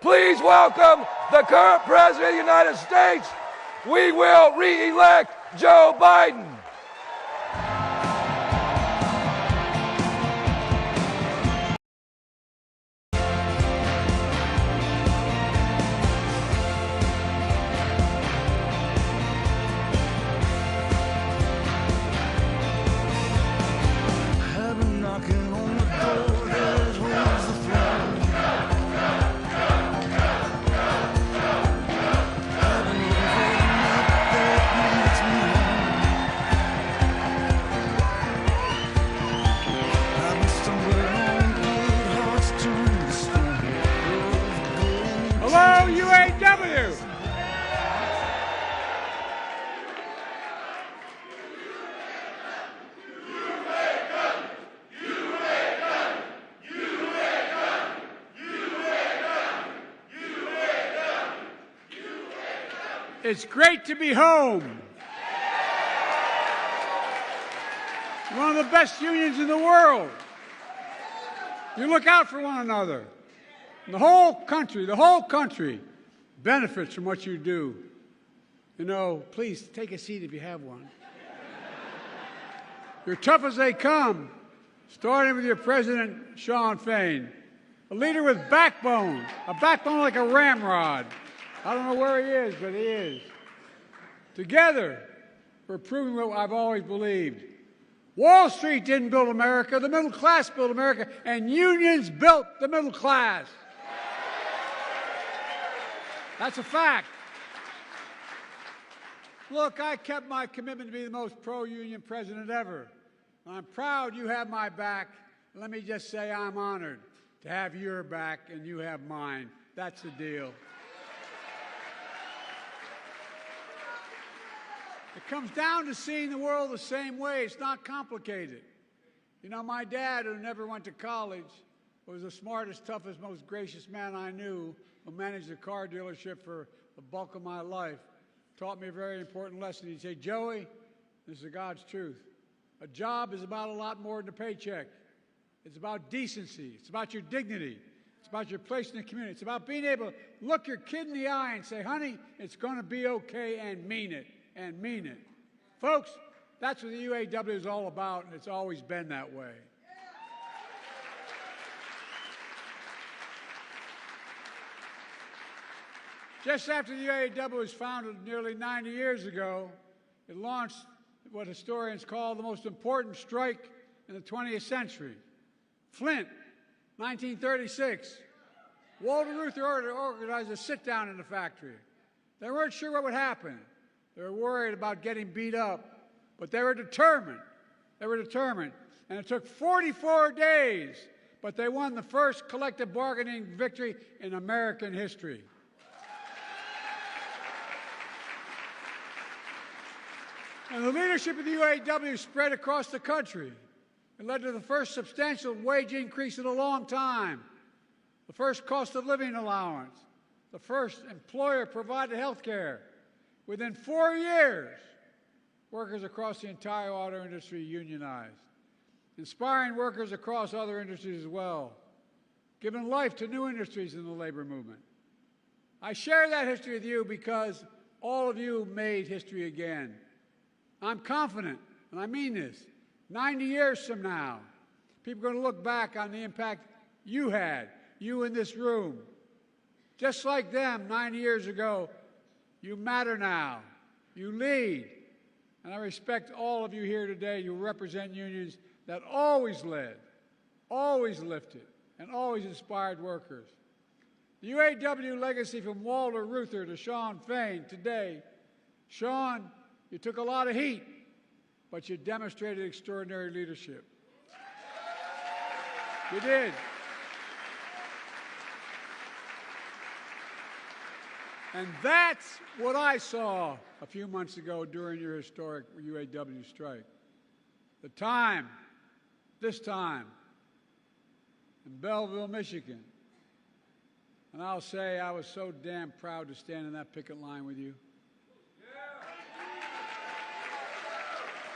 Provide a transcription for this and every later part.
Please welcome the current President of the United States. We will re-elect Joe Biden. Hello, UAW! It's great to be home. One of the best unions in the world. You look out for one another. The whole country benefits from what you do. You know, please take a seat if you have one. You're tough as they come, starting with your President Shawn Fain, a leader with backbone, a backbone like a ramrod. I don't know where he is, but he is. Together, we're proving what I've always believed. Wall Street didn't build America, the middle class built America, and unions built the middle class. That's a fact. Look, I kept my commitment to be the most pro-union president ever. I'm proud you have my back. Let me just say I'm honored to have your back and you have mine. That's the deal. It comes down to seeing the world the same way. It's not complicated. You know, my dad, who never went to college, was the smartest, toughest, most gracious man I knew, who managed a car dealership for the bulk of my life, taught me a very important lesson. He'd say, Joey, this is God's truth. A job is about a lot more than a paycheck. It's about decency. It's about your dignity. It's about your place in the community. It's about being able to look your kid in the eye and say, honey, it's going to be okay, and mean it, and mean it. Folks, that's what the UAW is all about, and it's always been that way. Just after the UAW was founded nearly 90 years ago, it launched what historians call the most important strike in the 20th century. Flint, 1936. Walter Reuther organized a sit-down in the factory. They weren't sure what would happen. They were worried about getting beat up, but they were determined. They were determined. And it took 44 days, but they won the first collective bargaining victory in American history. And the leadership of the UAW spread across the country. It led to the first substantial wage increase in a long time, the first cost of living allowance, the first employer-provided health care. Within 4 years, workers across the entire auto industry unionized, inspiring workers across other industries as well, giving life to new industries in the labor movement. I share that history with you because all of you made history again. I'm confident, and I mean this, 90 years from now, people are going to look back on the impact you had, you in this room. Just like them 90 years ago, you matter now. You lead. And I respect all of you here today. You represent unions that always led, always lifted, and always inspired workers. The UAW legacy from Walter Reuther to Shawn Fain today. Shawn, you took a lot of heat, but you demonstrated extraordinary leadership. You did. And that's what I saw a few months ago during your historic UAW strike. This time, in Belleville, Michigan. And I'll say I was so damn proud to stand in that picket line with you.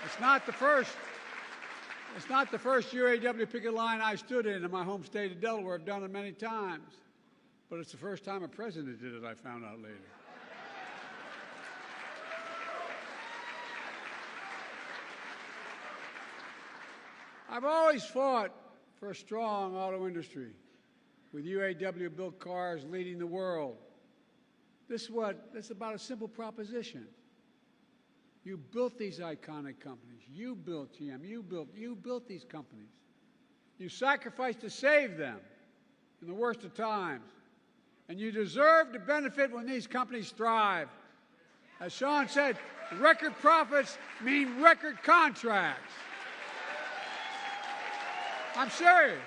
It's not the first UAW picket line I stood in my home state of Delaware. I've done it many times. But it's the first time a president did it, I found out later. I've always fought for a strong auto industry, with UAW-built cars leading the world. This is about a simple proposition. You built these iconic companies. You built GM. You built these companies. You sacrificed to save them in the worst of times. And you deserve to benefit when these companies thrive. As Shawn said, record profits mean record contracts. I'm serious.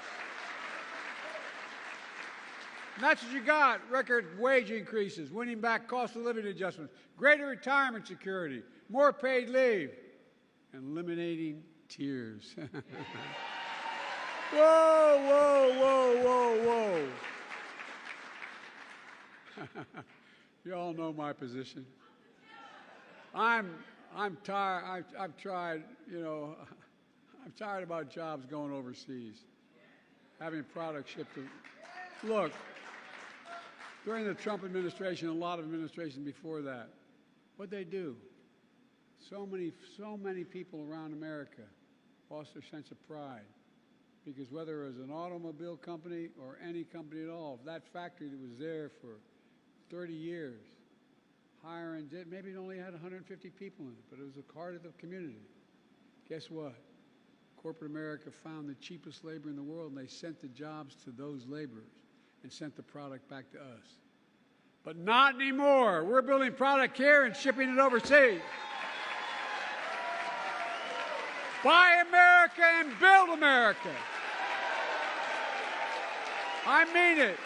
And that's what you got: record wage increases, winning back cost of living adjustments, greater retirement security, more paid leave, and eliminating tears. Whoa, whoa, whoa, whoa, whoa. You all know my position. I'm tired. I've tried, I'm tired about jobs going overseas, having products shipped to. Look, during the Trump administration, a lot of administrations before that, what'd they do? So many people around America lost their sense of pride, because whether it was an automobile company or any company at all, that factory that was there for 30 years, hiring, maybe it only had 150 people in it, but it was the heart of the community. Guess what? Corporate America found the cheapest labor in the world, and they sent the jobs to those laborers and sent the product back to us. But not anymore. We're building product here and shipping it overseas. Buy America and build America. I mean it.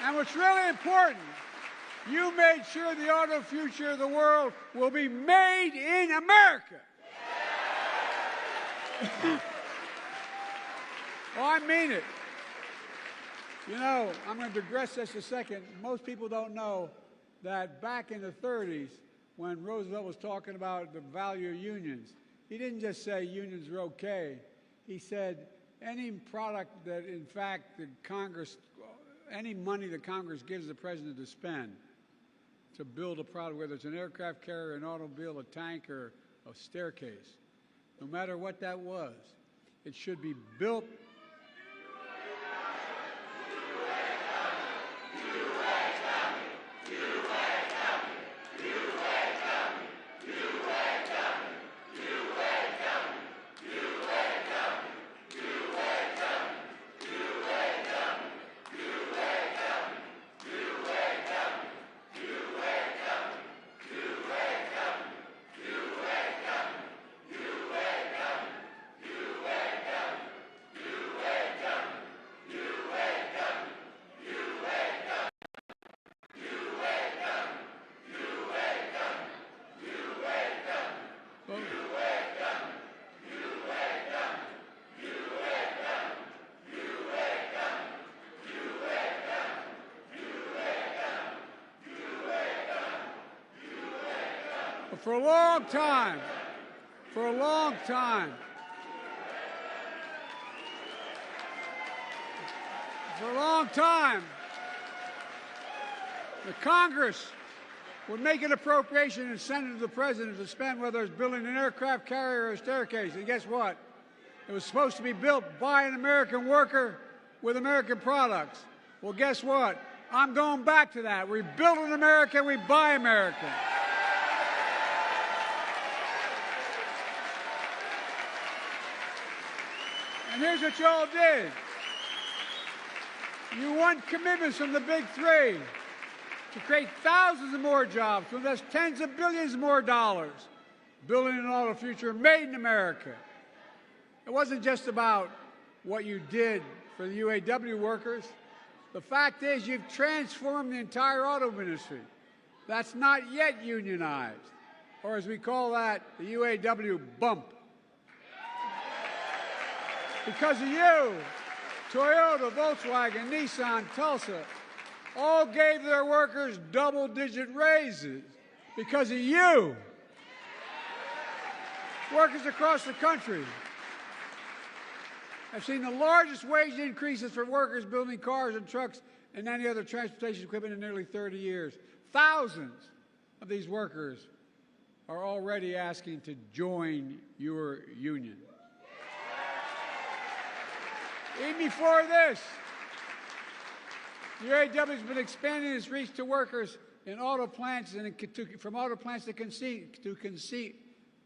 And what's really important, you made sure the auto future of the world will be made in America. Oh, I mean it. I'm going to digress just a second. Most people don't know that back in the 30s, when Roosevelt was talking about the value of unions, he didn't just say unions are okay. He said any product that, in fact, any money that Congress gives the president to spend to build a product, whether it's an aircraft carrier, an automobile, a tank, or a staircase, no matter what that was, it should be built. For a long time, the Congress would make an appropriation and send it to the president to spend, whether it's building an aircraft carrier or a staircase. And guess what? It was supposed to be built by an American worker with American products. Well, guess what? I'm going back to that. We build in America, we buy America. And here's what you all did. You won commitments from the big three to create thousands of more jobs, to invest tens of billions more dollars, building an auto future made in America. It wasn't just about what you did for the UAW workers. The fact is, you've transformed the entire auto industry. That's not yet unionized, or as we call that, the UAW bump. Because of you, Toyota, Volkswagen, Nissan, Tulsa all gave their workers double-digit raises. Because of you. Workers across the country. have seen the largest wage increases for workers building cars and trucks and any other transportation equipment in nearly 30 years. Thousands of these workers are already asking to join your union. Even before this, the UAW has been expanding its reach to workers in auto plants and from auto plants to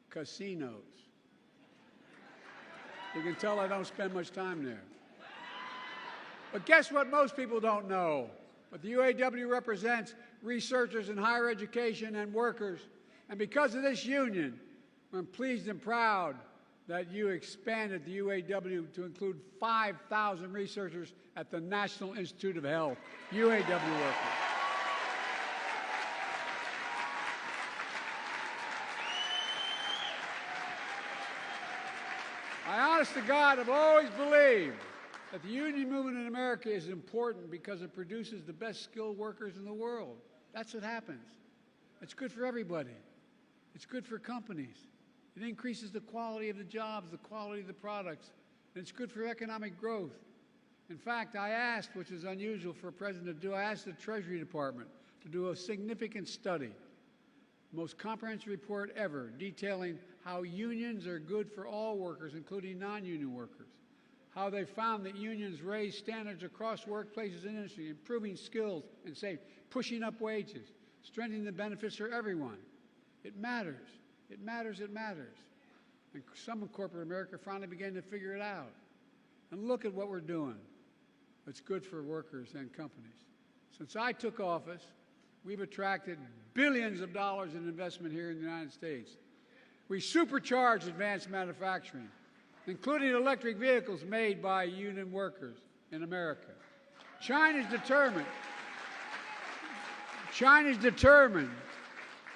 casinos. You can tell I don't spend much time there. But guess what most people don't know? But the UAW represents researchers in higher education and workers. And because of this union, I'm pleased and proud that you expanded the UAW to include 5,000 researchers at the National Institute of Health, UAW workers. I, honest to God, have always believed that the union movement in America is important because it produces the best skilled workers in the world. That's what happens. It's good for everybody. It's good for companies. It increases the quality of the jobs, the quality of the products, and it's good for economic growth. In fact, I asked, which is unusual for a president to do, I asked the Treasury Department to do a significant study, the most comprehensive report ever, detailing how unions are good for all workers, including non-union workers, how they found that unions raise standards across workplaces and industry, improving skills and safety, pushing up wages, strengthening the benefits for everyone. It matters. It matters. It matters. And some in corporate America finally began to figure it out. And look at what we're doing. It's good for workers and companies. Since I took office, we've attracted billions of dollars in investment here in the United States. We supercharged advanced manufacturing, including electric vehicles made by union workers in America. China's determined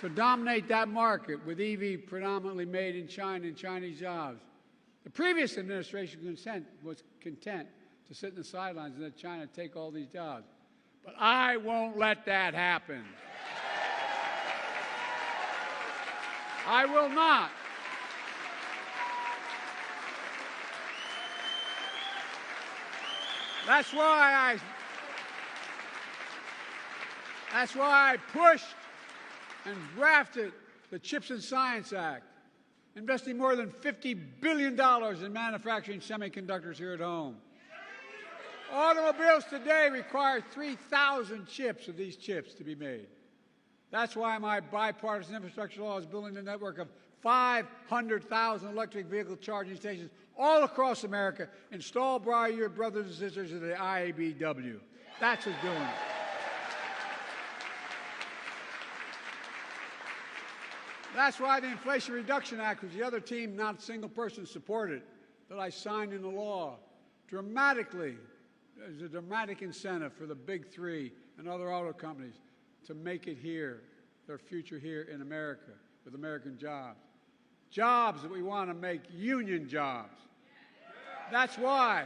to dominate that market with EV predominantly made in China and Chinese jobs. The previous administration was content to sit in the sidelines and let China take all these jobs. But I won't let that happen. I will not. That's why I pushed and drafted the CHIPS and Science Act, investing more than $50 billion in manufacturing semiconductors here at home. Automobiles today require 3,000 chips of these chips to be made. That's why my bipartisan infrastructure law is building a network of 500,000 electric vehicle charging stations all across America, installed by your brothers and sisters of the IABW. That's what's doing it. That's why the Inflation Reduction Act, which the other team, not a single person, supported, that I signed into law, dramatically, there's a dramatic incentive for the big three and other auto companies to make it here, their future here in America, with American jobs. Jobs that we want to make union jobs. That's why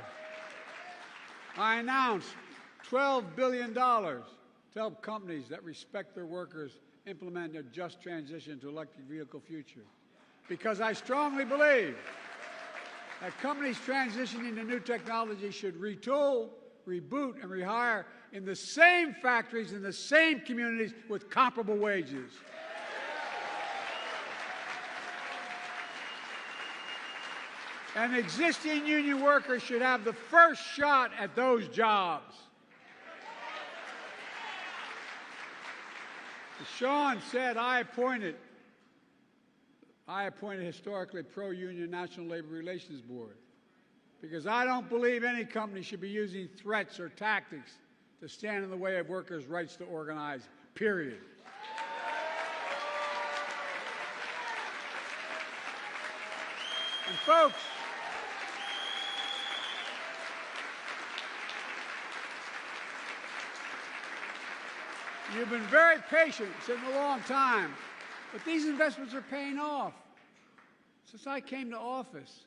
I announced $12 billion to help companies that respect their workers implement a just transition to electric vehicle future. Because I strongly believe that companies transitioning to new technology should retool, reboot, and rehire in the same factories, in the same communities with comparable wages. And existing union workers should have the first shot at those jobs. As Shawn said, I appointed historically pro-union National Labor Relations Board because I don't believe any company should be using threats or tactics to stand in the way of workers' rights to organize, period. And folks, you've been very patient, sitting a long time, but these investments are paying off. Since I came to office,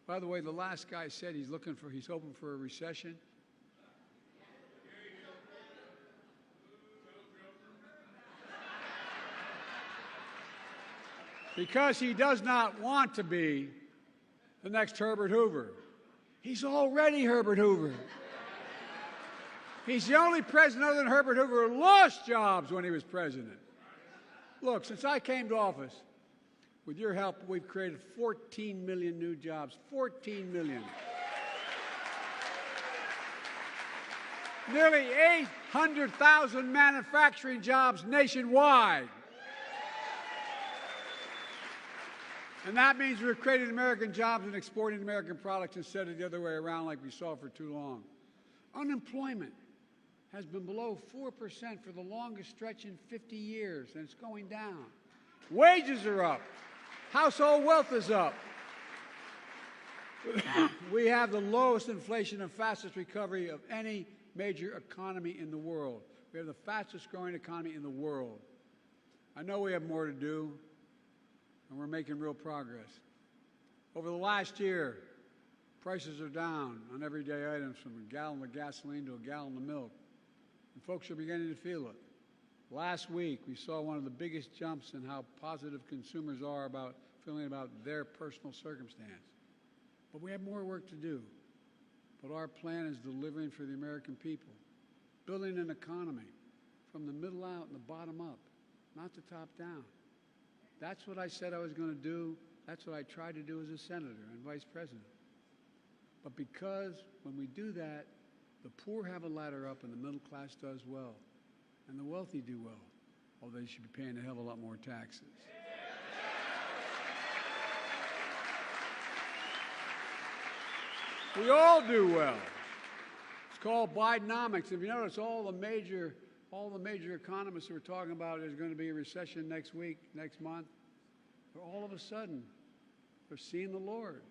by the way, the last guy said he's hoping for a recession. Because he does not want to be the next Herbert Hoover. He's already Herbert Hoover. He's the only president other than Herbert Hoover who lost jobs when he was president. Look, since I came to office, with your help, we've created 14 million new jobs. 14 million. Nearly 800,000 manufacturing jobs nationwide. And that means we're creating American jobs and exporting American products instead of the other way around like we saw for too long. Unemployment has been below 4% for the longest stretch in 50 years, and it's going down. Wages are up. Household wealth is up. We have the lowest inflation and fastest recovery of any major economy in the world. We have the fastest growing economy in the world. I know we have more to do, and we're making real progress. Over the last year, prices are down on everyday items from a gallon of gasoline to a gallon of milk, and folks are beginning to feel it. Last week, we saw one of the biggest jumps in how positive consumers are about feeling about their personal circumstance. But we have more work to do. But our plan is delivering for the American people, building an economy from the middle out and the bottom up, not the top down. That's what I said I was going to do. That's what I tried to do as a senator and vice president. But because when we do that, the poor have a ladder up and the middle class does well, and the wealthy do well, although they should be paying a hell of a lot more taxes. We all do well. It's called Bidenomics. If you notice, all the major economists who are talking about there's going to be a recession next week, next month, all of a sudden, they're seeing the Lord.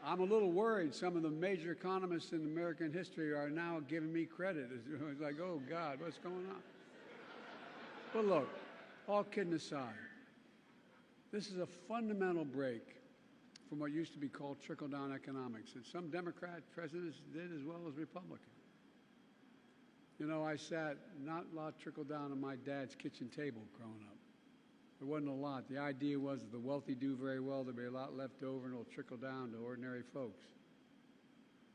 I'm a little worried. Some of the major economists in American history are now giving me credit. It's like, oh, God, what's going on? But look, all kidding aside, this is a fundamental break from what used to be called trickle-down economics, and some Democrat presidents did as well as Republican. You know, I sat not a lot trickled down on my dad's kitchen table growing up. There wasn't a lot. The idea was that the wealthy do very well, there'll be a lot left over, and it'll trickle down to ordinary folks.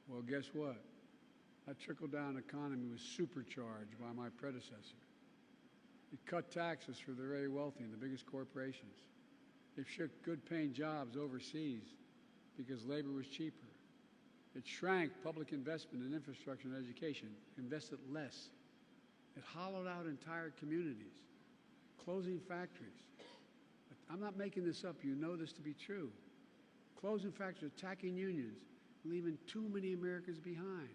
Well, guess what? That trickle-down economy was supercharged by my predecessor. It cut taxes for the very wealthy and the biggest corporations. It shipped good-paying jobs overseas because labor was cheaper. It shrank public investment in infrastructure and education, invested less. It hollowed out entire communities, closing factories. I'm not making this up. You know this to be true. Closing factories, attacking unions, leaving too many Americans behind.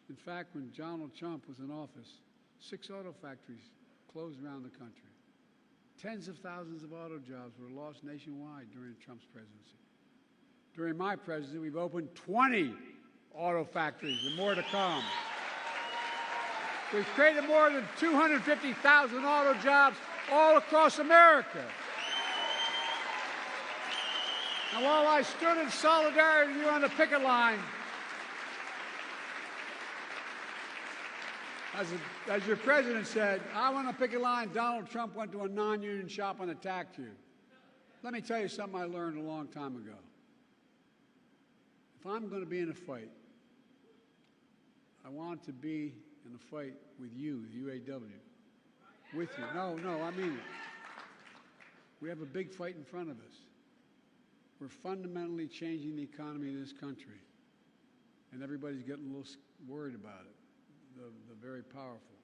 In fact, when Donald Trump was in office, 6 auto factories closed around the country. Tens of thousands of auto jobs were lost nationwide during Trump's presidency. During my presidency, we've opened 20 auto factories and more to come. We've created more than 250,000 auto jobs all across America. And while I stood in solidarity with you on the picket line, as your president said, I went on a picket line, Donald Trump went to a non-union shop and attacked you. Let me tell you something I learned a long time ago. If I'm going to be in a fight, I want to be in a fight with you, the UAW, with you. No, I mean it. We have a big fight in front of us. We're fundamentally changing the economy of this country, and everybody's getting a little worried about it, the very powerful.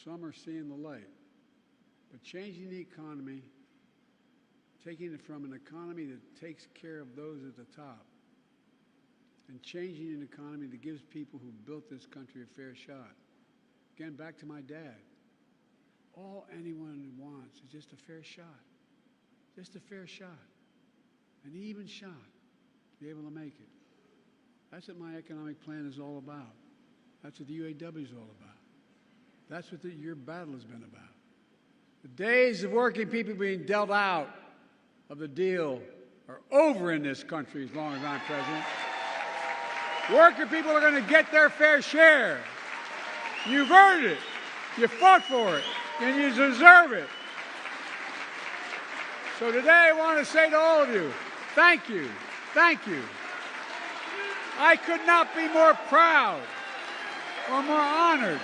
Some are seeing the light, but changing the economy, taking it from an economy that takes care of those at the top, and changing an economy that gives people who built this country a fair shot. Again, back to my dad. All anyone wants is just a fair shot. Just a fair shot. An even shot to be able to make it. That's what my economic plan is all about. That's what the UAW is all about. That's what your battle has been about. The days of working people being dealt out of the deal are over in this country as long as I'm president. Working people are going to get their fair share. You've earned it. You fought for it. And you deserve it. So today I want to say to all of you, thank you. Thank you. I could not be more proud or more honored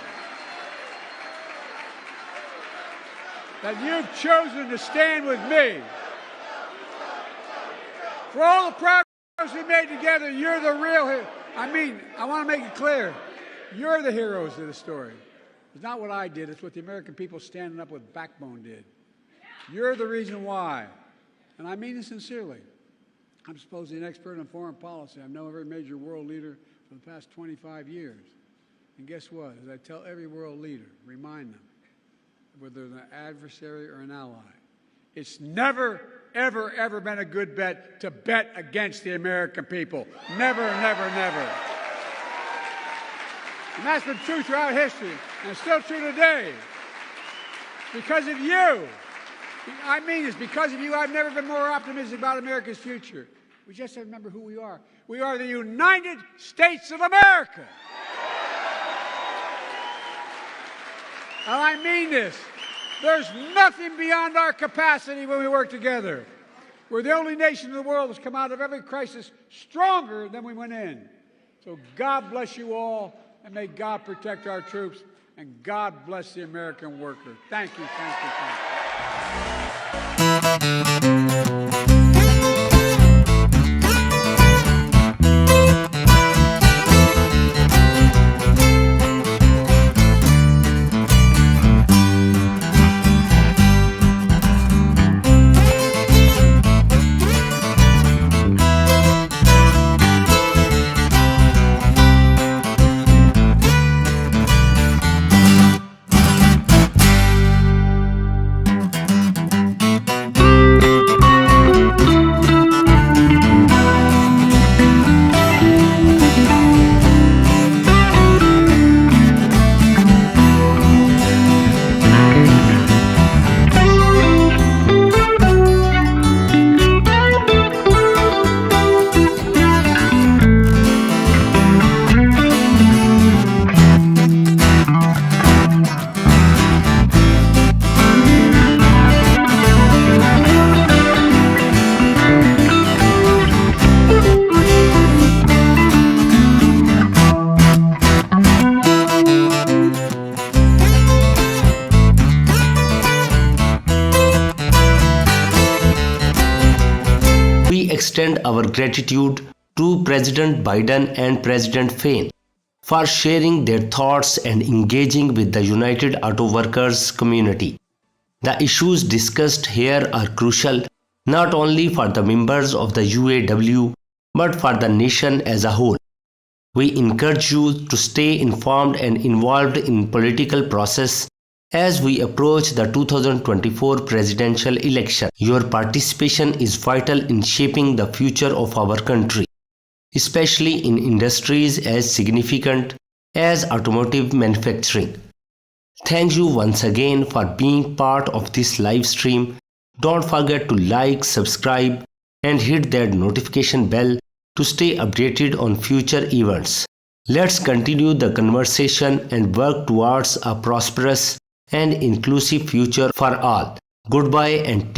that you've chosen to stand with me. For all the progress we made together, you're the real hero. I want to make it clear. You're the heroes of the story. It's not what I did. It's what the American people standing up with backbone did. You're the reason why. And I mean it sincerely. I'm supposedly an expert on foreign policy. I've known every major world leader for the past 25 years. And guess what? As I tell every world leader, remind them, whether they're an adversary or an ally, it's never, ever, ever been a good bet to bet against the American people. Never, never, never. And that's been true throughout history, and it's still true today. Because of you. I mean this, because of you, I've never been more optimistic about America's future. We just have to remember who we are. We are the United States of America. And I mean this. There's nothing beyond our capacity when we work together. We're the only nation in the world that's come out of every crisis stronger than we went in. So God bless you all, and may God protect our troops, and God bless the American worker. Thank you, thank you, thank you. Extend our gratitude to President Biden and President Fain for sharing their thoughts and engaging with the United Auto Workers community. The issues discussed here are crucial not only for the members of the UAW but for the nation as a whole. We encourage you to stay informed and involved in political process as we approach the 2024 presidential election. Your participation is vital in shaping the future of our country, especially in industries as significant as automotive manufacturing. Thank you once again for being part of this live stream. Don't forget to like, subscribe, and hit that notification bell to stay updated on future events. Let's continue the conversation and work towards a prosperous and inclusive future for all. Goodbye and take care.